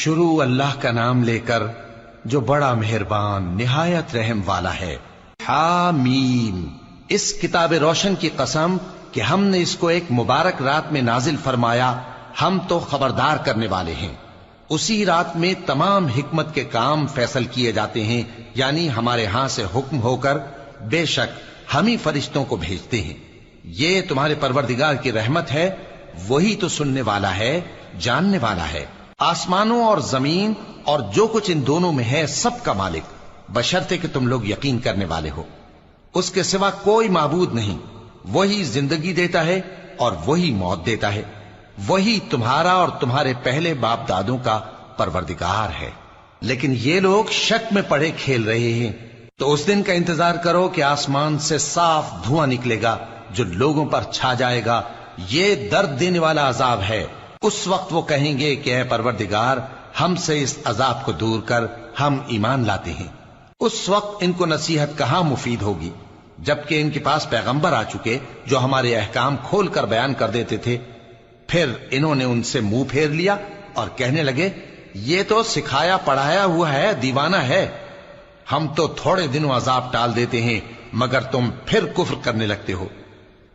شروع اللہ کا نام لے کر جو بڑا مہربان نہایت رحم والا ہے۔ حامیم، اس کتاب روشن کی قسم کہ ہم نے اس کو ایک مبارک رات میں نازل فرمایا، ہم تو خبردار کرنے والے ہیں۔ اسی رات میں تمام حکمت کے کام فیصل کیے جاتے ہیں، یعنی ہمارے ہاں سے حکم ہو کر بے شک ہم ہی فرشتوں کو بھیجتے ہیں۔ یہ تمہارے پروردگار کی رحمت ہے، وہی تو سننے والا ہے، جاننے والا ہے۔ آسمانوں اور زمین اور جو کچھ ان دونوں میں ہے سب کا مالک، بشرطے کہ تم لوگ یقین کرنے والے ہو۔ اس کے سوا کوئی معبود نہیں، وہی زندگی دیتا ہے اور وہی موت دیتا ہے، وہی تمہارا اور تمہارے پہلے باپ دادوں کا پروردگار ہے۔ لیکن یہ لوگ شک میں پڑے کھیل رہے ہیں، تو اس دن کا انتظار کرو کہ آسمان سے صاف دھواں نکلے گا جو لوگوں پر چھا جائے گا، یہ درد دینے والا عذاب ہے۔ اس وقت وہ کہیں گے کہ اے پروردگار، ہم سے اس عذاب کو دور کر، ہم ایمان لاتے ہیں۔ اس وقت ان کو نصیحت کہاں مفید ہوگی، جبکہ ان کے پاس پیغمبر آ چکے جو ہمارے احکام کھول کر بیان کر دیتے تھے۔ پھر انہوں نے ان سے منہ پھیر لیا اور کہنے لگے، یہ تو سکھایا پڑھایا ہوا ہے، دیوانہ ہے۔ ہم تو تھوڑے دنوں عذاب ٹال دیتے ہیں، مگر تم پھر کفر کرنے لگتے ہو۔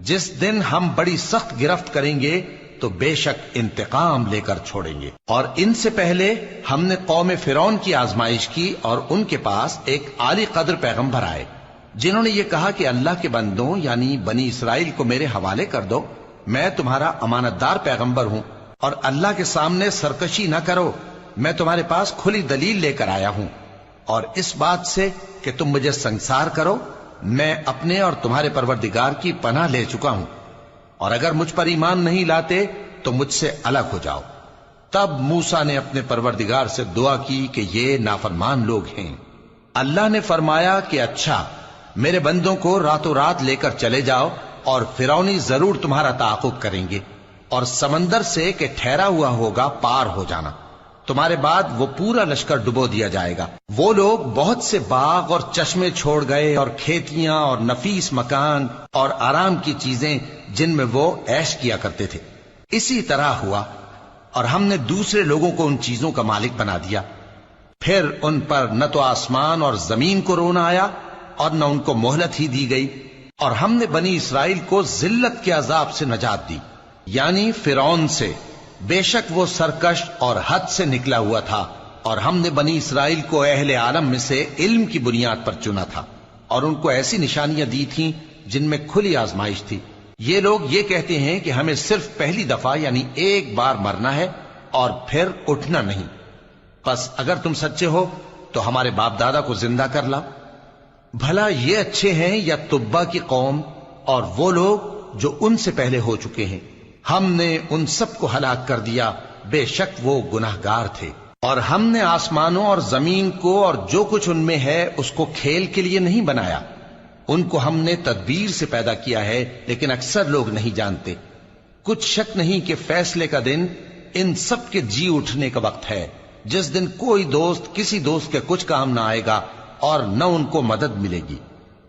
جس دن ہم بڑی سخت گرفت کریں گے تو بے شک انتقام لے کر چھوڑیں گے۔ اور ان سے پہلے ہم نے قوم فرعون کی آزمائش کی، اور ان کے پاس ایک عالی قدر پیغمبر آئے جنہوں نے یہ کہا کہ اللہ کے بندوں یعنی بنی اسرائیل کو میرے حوالے کر دو، میں تمہارا امانت دار پیغمبر ہوں، اور اللہ کے سامنے سرکشی نہ کرو، میں تمہارے پاس کھلی دلیل لے کر آیا ہوں، اور اس بات سے کہ تم مجھے سنگسار کرو، میں اپنے اور تمہارے پروردگار کی پناہ لے چکا ہوں، اور اگر مجھ پر ایمان نہیں لاتے تو مجھ سے الگ ہو جاؤ۔ تب موسیٰ نے اپنے پروردگار سے دعا کی کہ یہ نافرمان لوگ ہیں۔ اللہ نے فرمایا کہ اچھا، میرے بندوں کو راتوں رات لے کر چلے جاؤ، اور فرعونی ضرور تمہارا تعاقب کریں گے، اور سمندر سے کہ ٹھہرا ہوا ہوگا پار ہو جانا، تمہارے بعد وہ پورا لشکر ڈبو دیا جائے گا۔ وہ لوگ بہت سے باغ اور چشمے چھوڑ گئے، اور کھیتیاں اور نفیس مکان اور آرام کی چیزیں جن میں وہ عیش کیا کرتے تھے۔ اسی طرح ہوا، اور ہم نے دوسرے لوگوں کو ان چیزوں کا مالک بنا دیا۔ پھر ان پر نہ تو آسمان اور زمین کو رونا آیا، اور نہ ان کو مہلت ہی دی گئی، اور ہم نے بنی اسرائیل کو ذلت کے عذاب سے نجات دی، یعنی فرعون سے۔ بے شک وہ سرکش اور حد سے نکلا ہوا تھا، اور ہم نے بنی اسرائیل کو اہل عالم میں سے علم کی بنیاد پر چنا تھا، اور ان کو ایسی نشانیاں دی تھیں جن میں کھلی آزمائش تھی۔ یہ لوگ یہ کہتے ہیں کہ ہمیں صرف پہلی دفعہ یعنی ایک بار مرنا ہے اور پھر اٹھنا نہیں۔ پس اگر تم سچے ہو تو ہمارے باپ دادا کو زندہ کر لاؤ۔ بھلا یہ اچھے ہیں یا تبا کی قوم اور وہ لوگ جو ان سے پہلے ہو چکے ہیں؟ ہم نے ان سب کو ہلاک کر دیا، بے شک وہ گناہگار تھے۔ اور ہم نے آسمانوں اور زمین کو اور جو کچھ ان میں ہے اس کو کھیل کے لیے نہیں بنایا، ان کو ہم نے تدبیر سے پیدا کیا ہے، لیکن اکثر لوگ نہیں جانتے۔ کچھ شک نہیں کہ فیصلے کا دن ان سب کے جی اٹھنے کا وقت ہے، جس دن کوئی دوست کسی دوست کے کچھ کام نہ آئے گا، اور نہ ان کو مدد ملے گی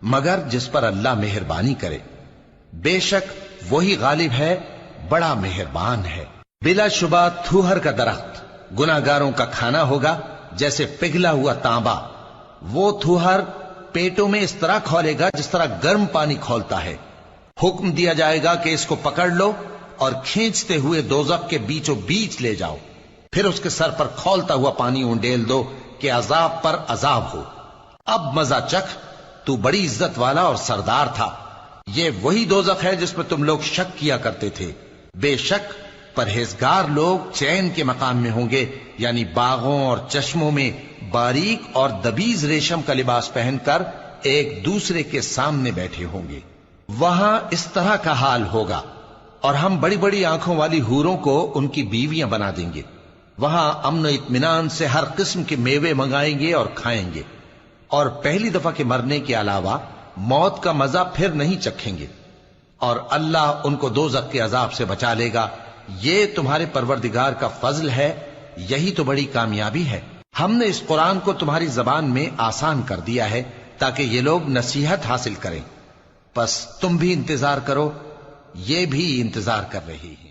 مگر جس پر اللہ مہربانی کرے۔ بے شک وہی غالب ہے، بڑا مہربان ہے۔ بلا شبہ تھوہر کا درخت گناہگاروں کا کھانا ہوگا، جیسے پگھلا ہوا تانبا۔ وہ تھوہر پیٹوں میں اس طرح کھولے گا جس طرح گرم پانی کھولتا ہے۔ حکم دیا جائے گا کہ اس کو پکڑ لو اور کھینچتے ہوئے دوزخ کے بیچوں بیچ لے جاؤ، پھر اس کے سر پر کھولتا ہوا پانی اونڈیل دو کہ عذاب پر عذاب ہو۔ اب مزہ چکھ، تو بڑی عزت والا اور سردار تھا۔ یہ وہی دوزخ ہے جس میں تم لوگ شک کیا کرتے تھے۔ بے شک پرہیزگار لوگ چین کے مقام میں ہوں گے، یعنی باغوں اور چشموں میں باریک اور دبیز ریشم کا لباس پہن کر ایک دوسرے کے سامنے بیٹھے ہوں گے۔ وہاں اس طرح کا حال ہوگا، اور ہم بڑی بڑی آنکھوں والی حوروں کو ان کی بیویاں بنا دیں گے۔ وہاں امن و اطمینان سے ہر قسم کے میوے منگائیں گے اور کھائیں گے، اور پہلی دفعہ کے مرنے کے علاوہ موت کا مزہ پھر نہیں چکھیں گے، اور اللہ ان کو دوزخ کے عذاب سے بچا لے گا۔ یہ تمہارے پروردگار کا فضل ہے، یہی تو بڑی کامیابی ہے۔ ہم نے اس قرآن کو تمہاری زبان میں آسان کر دیا ہے تاکہ یہ لوگ نصیحت حاصل کریں۔ پس تم بھی انتظار کرو، یہ بھی انتظار کر رہی ہیں۔